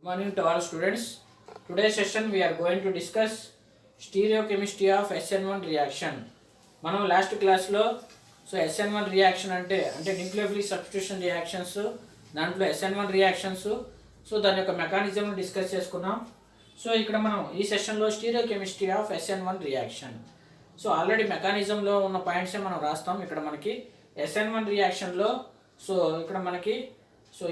Morning to all students. Today's session we are going to discuss stereochemistry of SN1 reaction. మనం last క్లాస్లో SN1 reaction అంటే nucleophilic substitution reactions, దాంట్లో SN1 reactions, దాని యొక్క mechanism discuss చేసుకున్నాం. ఇక్కడ మనం ఈ సెషన్లో stereochemistry of SN1 reaction. Already మెకానిజంలో ఉన్న పాయింట్సే మనం రాస్తాం. ఇక్కడ మనకి SN1 రియాక్షన్లో ఇక్కడ మనకి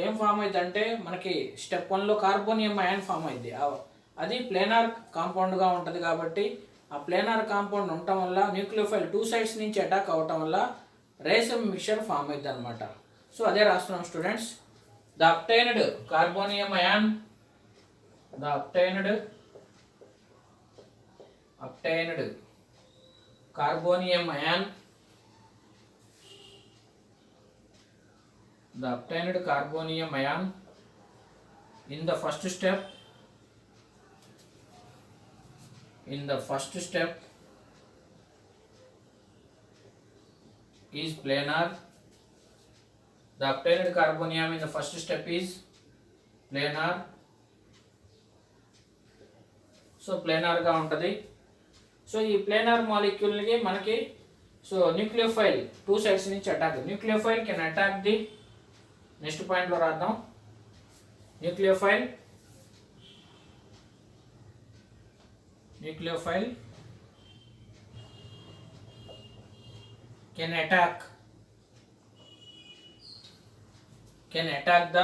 ఏం ఫామ్ అయింది అంటే మనకి స్టెప్ 1లో కార్బోనియం అయాన్ ఫామ్ అయింది. అది ప్లేనార్ కాంపౌండ్గా ఉంటుంది కాబట్టి ఆ ప్లేనార్ కాంపౌండ్ ఉండటం వల్ల న్యూక్లియోఫైల్ టూ సైడ్స్ నుంచి అటాక్ అవ్వటం వల్ల రేసమ్ మిక్చర్ ఫామ్ అయింది అనమాట. అదే రాస్తున్నాం students. The obtained carbonium ion carbonium ion in the first step is planar. The obtained carbonium in the first step is planar. Planar గా ఉంటది. ఈ ప్లేనార్ మాలిక్యూల్ కి మనకి న్యూక్లియోఫైల్ టూ సైడ్స్ నుంచి attack. Nucleophile can attack the next point లో రాద్దాం. Nucleophile can attack the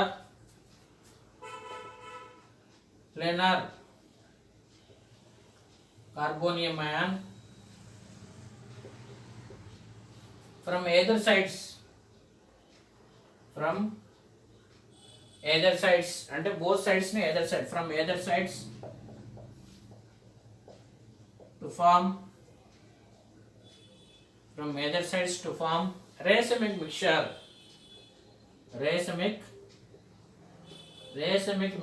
planar carbonium ion from either sides అంటే both sides ని either side from either sides to form racemic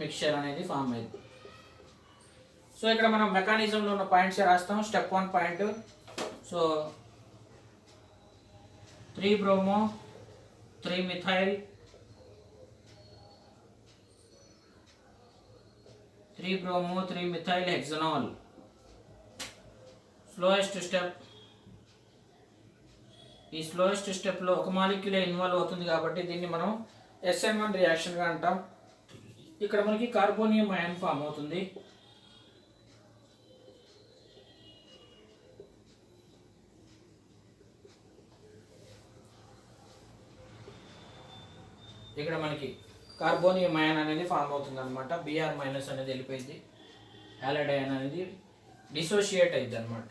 mixture అనేది form అయింది. ఇక్కడ మనం మెకానిజంలో ఉన్న పాయింట్స్ రాస్తాం. Step 1 point 3 bromo 3 methyl 3 methyl hexanol. Slowest step లో ఒక మాలిక్యూలే ఇన్వాల్వ్ అవుతుంది కాబట్టి దీన్ని మనం SN1 రియాక్షన్ గా అంటాం. ఇక్కడ మనకి కార్బోనియం అయాన్ ఫామ్ అవుతుంది. ఇక్కడ మనకి కార్బోనియం అయాన్ అనేది ఫామ్ అవుతుంది అనమాట. Br మైనస్ అనేది వెళ్ళిపోయింది, హాలైడ్ అయాన్ అనేది డిసోషియేట్ అయింది అనమాట.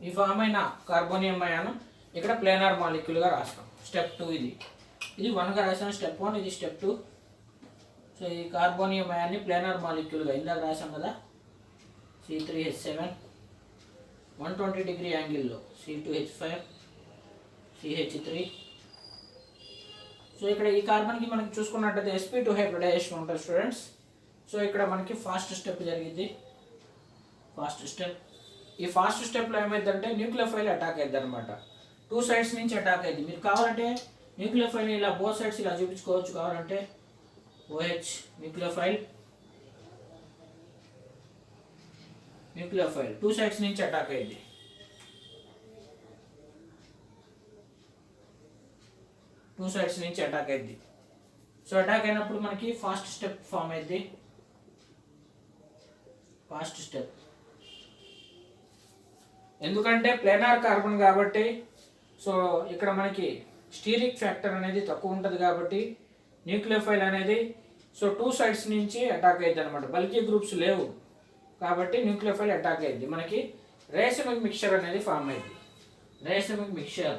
ఈ ఫామ్ అయిన కార్బోనియం అయాన్ ఇక్కడ ప్లేనార్ మాలిక్యూల్ గా రాస్తాం. స్టెప్ 2 ఇది 1 గా రాసాం. స్టెప్ 1 ఇది స్టెప్ 2. ఈ కార్బోనియం అయాన్ ని ప్లేనార్ మాలిక్యూల్ గా ఇందాక రాసాం కదా. C3H7 120 డిగ్రీ యాంగిల్లో C2H5 CH3. ఇక్కడ ఈ కార్బన్ కి మనకి చూసుకున్నట్టయితే sp2 హైబ్రిడైజేషన్ ఉంటుంది స్టూడెంట్స్. ఇక్కడ మనకి ఫాస్ట్ స్టెప్ జరిగింది. ఈ ఫాస్ట్ స్టెప్ లో ఏమైందంటే న్యూక్లియోఫైల్ అటాక్ అయింది అనమాట. టూ సైడ్స్ నుంచి అటాక్ అయింది. మీరు కావాలంటే న్యూక్లియోఫైల్ ఇలా బోత్ సైడ్స్ ఇలా చూపించుకోవచ్చు. కావాలంటే OH న్యూక్లియోఫైల్ టూ సైడ్స్ నుంచి అటాక్ అయింది. అటాక్ అయినప్పుడు మనకి ఫాస్ట్ స్టెప్ ఫామ్ అయింది. ఎందుకంటే ప్లేనార్ కార్బన్ కాబట్టి ఇక్కడ మనకి స్టీరిక్ ఫ్యాక్టర్ అనేది తక్కువ ఉంటుంది కాబట్టి న్యూక్లియోఫైల్ అనేది టూ సైడ్స్ నుంచి అటాక్ అయింది అనమాట. బల్కీ గ్రూప్స్ లేవు కాబట్టి న్యూక్లియోఫైల్ అటాక్ అయింది. మనకి రేసమిక్ మిక్చర్ అనేది ఫామ్ అయింది. రేసమిక్ మిక్చర్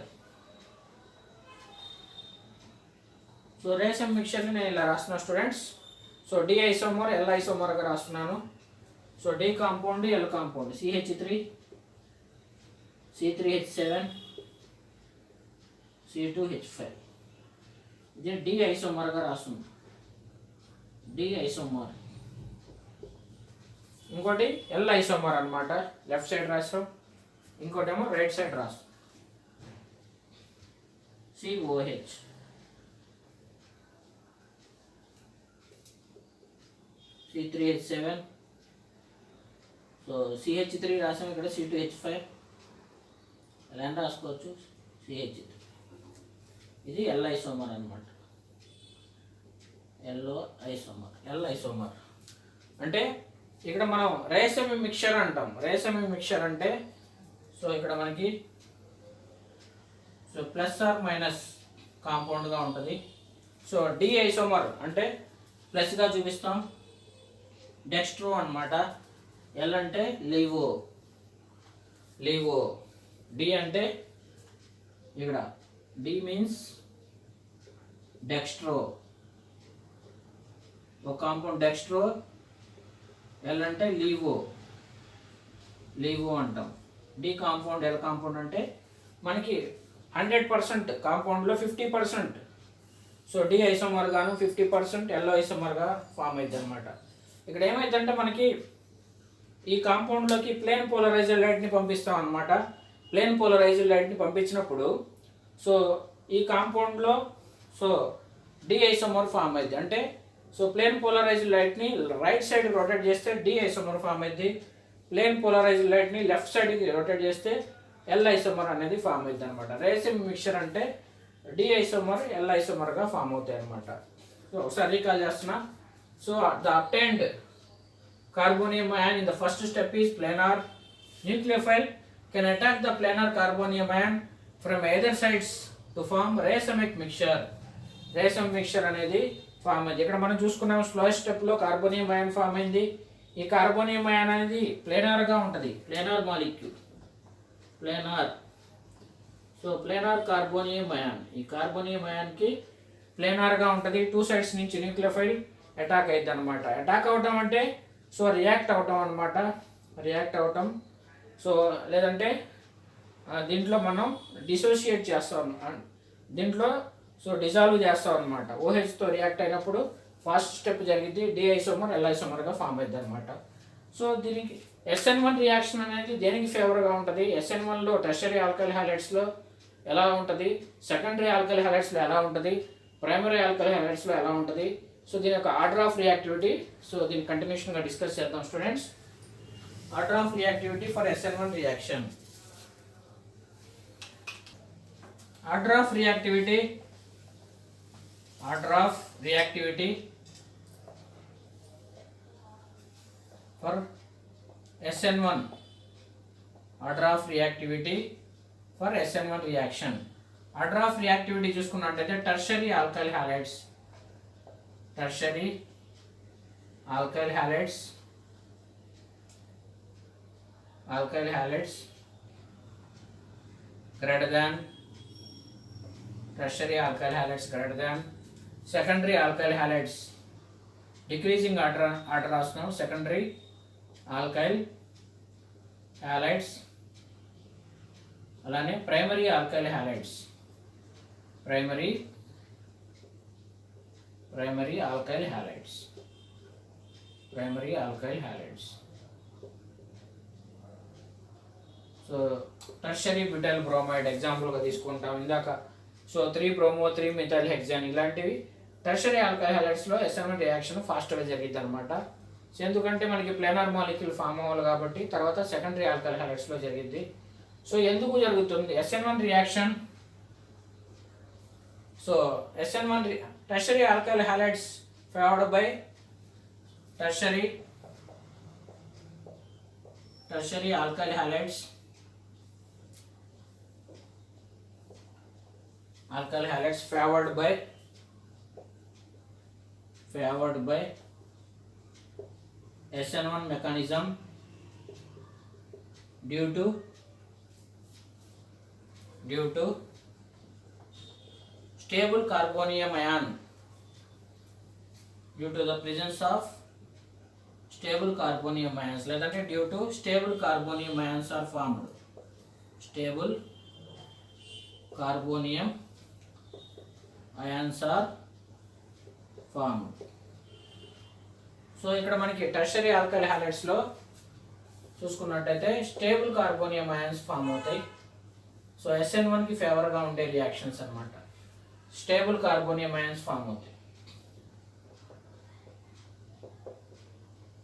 రేసమ్ మిక్చర్ని నేను ఇలా రాస్తున్నా స్టూడెంట్స్. డి ఐసోమర్ ఎల్ ఐసోమర్గా రాస్తున్నాను. D compound L compound CH3 C3H7 C2H5 ఇది డి ఐసోమర్గా రాస్తుంది. D isomer. ఇంకోటి ఎల్ ఐసోమర్ అనమాట. లెఫ్ట్ సైడ్ రాస్తాం, ఇంకోటేమో రైట్ సైడ్ రాస్తాం. COH C3H7. సో CH3 రాసాం ఇక్కడ, C2H5 ఎలా రాసుకోవచ్చు, CH3. ఇది ఎల్ ఐసోమర్ అనమాట, ఎల్ ఐసోమర్ అంటే ఇక్కడ మనం రేసమి మిక్చర్ అంటాం. రేసమి మిక్చర్ అంటే సో ఇక్కడ మనకి సో ప్లస్ ఆర్ మైనస్ కాంపౌండ్గా ఉంటుంది. సో డి ఐసోమర్ అంటే ప్లస్గా చూపిస్తాం, డెక్స్ట్రో అనమాట. ఎల్ అంటే లీవో, డి అంటే ఇక్కడ డి మీన్స్ డెక్స్ట్రో, ఒక కాంపౌండ్ డెక్స్ట్రో. ఎల్ అంటే లీవో అంటాం. డి కాంపౌండ్, ఎల్ కాంపౌండ్ అంటే మనకి 100% కాంపౌండ్లో 50%. సో డి ఐసోమర్ గాను 50% ఎల్ ఐసోమర్గా ఫామ్ అవుతుంది అనమాట. ఇక్కడ ఏమైందంటే మనకి ఈ కాంపౌండ్లోకి ప్లేన్ పోలరైజ్డ్ లైట్ని పంపిస్తాం అనమాట. ప్లేన్ పోలరైజ్డ్ లైట్ని పంపించినప్పుడు సో ఈ కాంపౌండ్లో సో డి ఐసోమర్ ఫామ్ అయింది. అంటే సో ప్లేన్ పోలరైజ్డ్ లైట్ని రైట్ సైడ్ రొటేట్ చేస్తే డి ఐసోమర్ ఫామ్ అయింది, ప్లేన్ పోలరైజ్డ్ లైట్ని లెఫ్ట్ సైడ్కి రొటేట్ చేస్తే ఎల్ ఐసోమర్ అనేది ఫామ్ అవుతుంది అనమాట. రేసమి మిక్చర్ అంటే డి ఐసోమర్ ఎల్ ఐసోమర్గా ఫామ్ అవుతాయి అనమాట. సో ఒకసారి రీకాల్ చేస్తున్నా. So the obtained carbonium ion in the first step is planar. Nucleophile can attack the planar carbonium ion from either sides to form racemic mixture. Racemic mixture అనేది form అయింది. ఇక్కడ మనం చూసుకున్నాం slowest స్టెప్లో carbonium ion form అయింది. ఈ carbonium ion అనేది ప్లేనార్గా ఉంటుంది, planar molecule, planar. So planar carbonium ion, ఈ కార్బోనియం అయాన్కి ప్లేనార్గా ఉంటుంది. 2 sides నుంచి న్యూక్లియోఫైల్ అటాక్ అవుతుంది అనమాట. అటాక్ అవటం అంటే సో రియాక్ట్ అవటం అనమాట, రియాక్ట్ అవటం. సో లేదంటే దీంట్లో మనం డిసోషియేట్ చేస్తాం, దీంట్లో సో డిజాల్వ్ చేస్తాం అనమాట. ఓహెచ్తో రియాక్ట్ అయినప్పుడు ఫస్ట్ స్టెప్ జరిగింది, డి ఐసోమర్ ఎల్ ఐసోమర్గా ఫామ్ అవుతుంది అనమాట. సో దీనికి SN1 రియాక్షన్ అనేది దేనికి ఫేవర్గా ఉంటుంది, SN1లో టెర్షరీ ఆల్కైల్ హ్యాలైడ్స్లో ఎలా ఉంటుంది, సెకండరీ ఆల్కైల్ హ్యాలైడ్స్లో ఎలా ఉంటుంది, ప్రైమరీ ఆల్కైల్ హ్యాలైడ్స్లో ఎలా ఉంటుంది. సో దీని యొక్క ఆర్డర్ ఆఫ్ రియాక్టివిటీ, సో దీని కంటిన్యూషన్గా డిస్కస్ చేద్దాం students. Order of reactivity for SN1 reaction. Order of reactivity, order of reactivity for SN1, order of reactivity for SN1 reaction. Order of reactivity చూసుకున్నట్లయితే tertiary alkyl halides, tertiary alkyl halides greater than tertiary alkyl halides greater than secondary alkyl halides, decreasing order రాస్తున్నాం, secondary alkyl halides. అలానే primary alkyl halides, primary alkyl halides, primary alkyl halides. So tertiary butyl bromide ఎగ్జాంపుల్గా తీసుకుంటాం ఇందాక. So 3-bromo 3-methyl hexane ఇలాంటివి tertiary alkyl హ్యాలైడ్స్లో SN1 reaction ఫాస్ట్గా జరిగింది అనమాట. So ఎందుకంటే మనకి ప్లేనార్ మాలిక్యూల్ ఫామ్ అవ్వాలి కాబట్టి, తర్వాత సెకండరీ ఆల్కైల్ హ్యాలైడ్స్లో జరిగింది. సో ఎందుకు జరుగుతుంది SN1 reaction? So SN1 tertiary alkyl halides favored by tertiary alkyl halides, favored by SN1 mechanism due to stable carbonium ion, due to the presence of stable carbonium ions, లేదంటే due to stable carbonium ions are formed, stable carbonium ions are formed. So ఇక్కడ మనకి tertiary alkyl హ్యాలైడ్స్లో చూసుకున్నట్టయితే stable carbonium ions form అవుతాయి. So SN1కి ఫేవర్గా ఉండే reactions అనమాట, stable carbonium ions form అవుతాయి.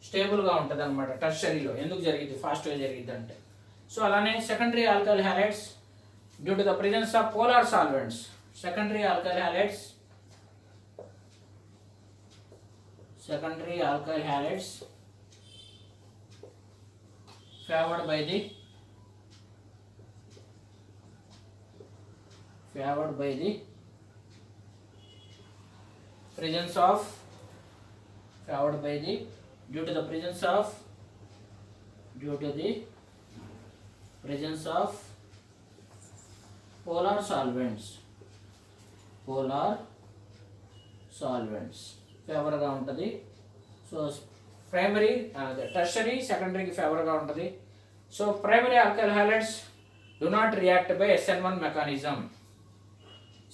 స్టేబుల్గా ఉంటుంది అనమాట టర్షరీలో. ఎందుకు జరిగింది ఫాస్ట్గా జరిగింది అంటే, సో అలానే secondary alkyl halides due to the presence of polar solvents. Secondary alkyl halides favored by the presence of due to the presence of polar solvents ఫేవర్గా ఉంటుంది. సో ప్రైమరీ టర్షరీ సెకండరీకి ఫేవర్గా ఉంటుంది. So primary alkyl halides do not react by SN1 mechanism.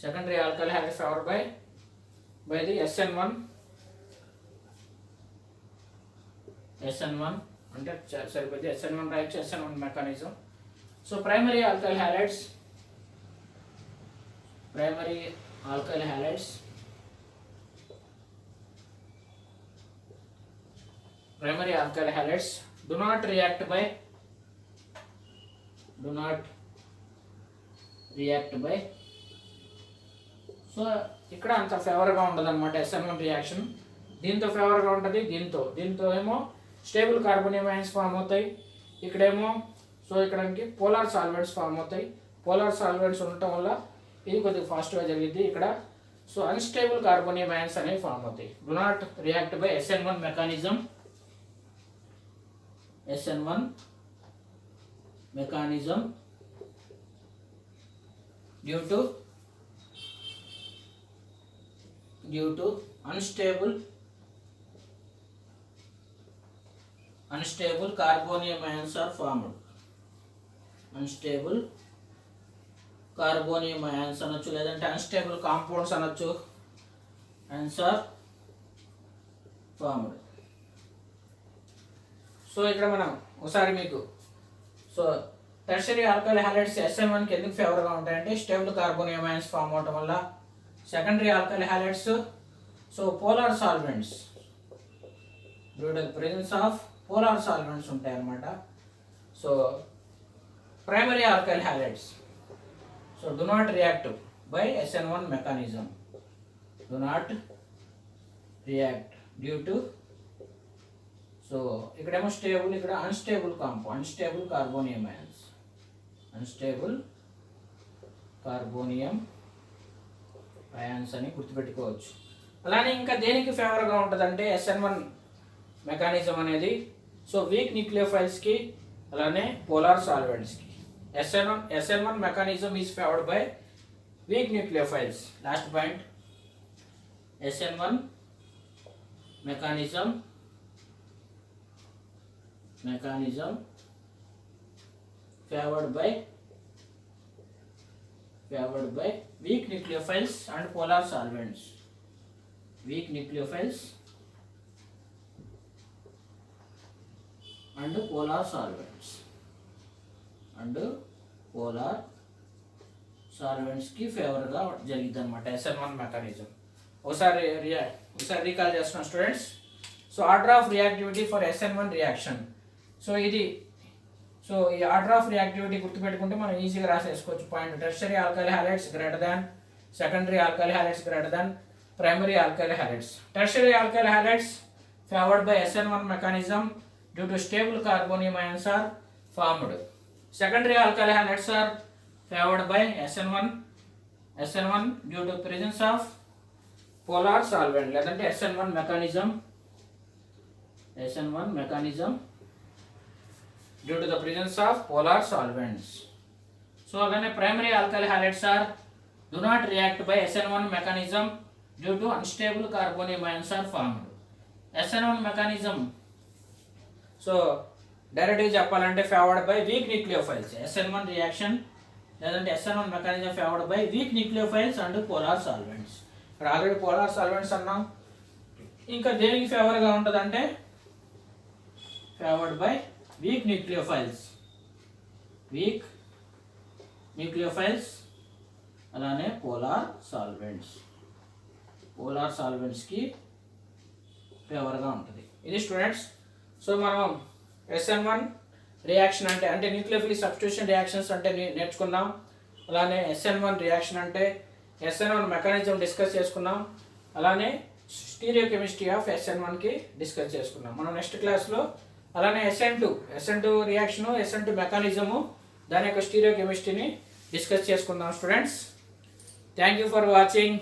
Secondary alkyl halides favored by the SN1 అంటే సరిపోయింది, SN1 రాయొచ్చు, SN1 mechanism. So primary alkyl halides do not react by so ఇక్కడ అంత ఫేవర్గా ఉండదు అనమాట SN1 రియాక్షన్. దీంతో ఫేవర్గా ఉంటుంది, దీంతో ఏమో స్టేబుల్ కార్బోనియం అయాన్స్ ఫామ్ అవుతాయి. ఇక్కడేమో సో ఇక్కడికి పోలార్ సాల్వెంట్స్ ఫామ్ అవుతాయి. పోలార్ సాల్వెంట్స్ ఉండటం వల్ల ఇది కొద్దిగా ఫాస్ట్గా జరిగింది ఇక్కడ. సో అన్స్టేబుల్ కార్బోనియం అయాన్స్ అనేవి ఫామ్ అవుతాయి. Do not react by SN1 mechanism due to unstable carbonium ions are formed. Unstable carbonium ions అనొచ్చు, లేదంటే unstable compounds అనొచ్చు, ions are formed. సో ఇక్కడ మనం ఒకసారి మీకు సో టెర్షరీ ఆల్కైల్ హ్యాలైడ్స్ SN1కి ఎందుకు ఫేవర్గా ఉంటాయంటే స్టేబుల్ కార్బోనియం అయాన్స్ ఫామ్ అవడం వల్ల. Secondary alkyl halides so polar solvents due to the presence of polar solvents ఉంటాయి అన్నమాట. So primary alkyl halides so do not react by SN1 mechanism, do not react due to so ఇక్కడేమో stable, ఇక్కడ unstable carbonium ions అని గుర్తుపెట్టుకోవచ్చు. అలానే ఇంకా దేనికి ఫేవర్గా ఉంటుందంటే SN1 మెకానిజం అనేది సో వీక్ న్యూక్లియోఫైల్స్కి అలానే పోలార్ సాల్వెంట్స్కి. SN1 mechanism is favoured by weak nucleophiles. Last point, SN1 mechanism favored by weak nucleophiles and polar solvents. Weak nucleophiles and polar solvents కి ఫేవర్ గా జరిగింది అనమాట SN1 మెకానిజం. ఒకసారి recall చేస్తున్నాం students. So order of reactivity for SN1 reaction. So ఈ order of reactivity గుర్తుపెట్టుకుంటే మనం ఈజీగా రాసేసుకోవచ్చు point. Tertiary alkyl halides greater than secondary alkyl halides greater than primary alkyl halides. Tertiary alkyl halides favoured by SN1 mechanism due to stable carbonium ions are formed. Secondary alkyl halides are favoured by SN1 due to presence of polar solvent, లేదంటే SN1 mechanism due to the presence of polar solvents. So again, primary alkyl halides do not react by SN1 mechanism due to unstable carbonium ions are formed. SN1 mechanism so directly చెప్పాలంటే favored by weak nucleophiles. SN1 reaction లేదంటే SN1 mechanism favored by weak nucleophiles and polar solvents. ఇక్కడ already polar solvents అన్నాం. ఇంకా దేనికి ఫేవర్గా ఉంటుందంటే favored by weak nucleophiles అలానే polar solvents కి ఫేవర్గా ఉంటుంది. ఇది స్టూడెంట్స్ సో మనం SN1 రియాక్షన్ అంటే న్యూక్లియోఫిలిక్ సబ్స్టిట్యూషన్ రియాక్షన్స్ అంటే నేర్చుకున్నాం. అలానే SN1 రియాక్షన్ అంటే SN1 మెకానిజం డిస్కస్ చేసుకున్నాం. అలానే స్టీరియోకెమిస్ట్రీ ఆఫ్ SN1కి డిస్కస్ చేసుకున్నాం. మనం నెక్స్ట్ క్లాస్లో అలానే SN2 రియాక్షను, SN2 మెకానిజము, దాని యొక్క స్టీరియోకెమిస్ట్రీని డిస్కస్ చేసుకుందాం students. Thank you for watching.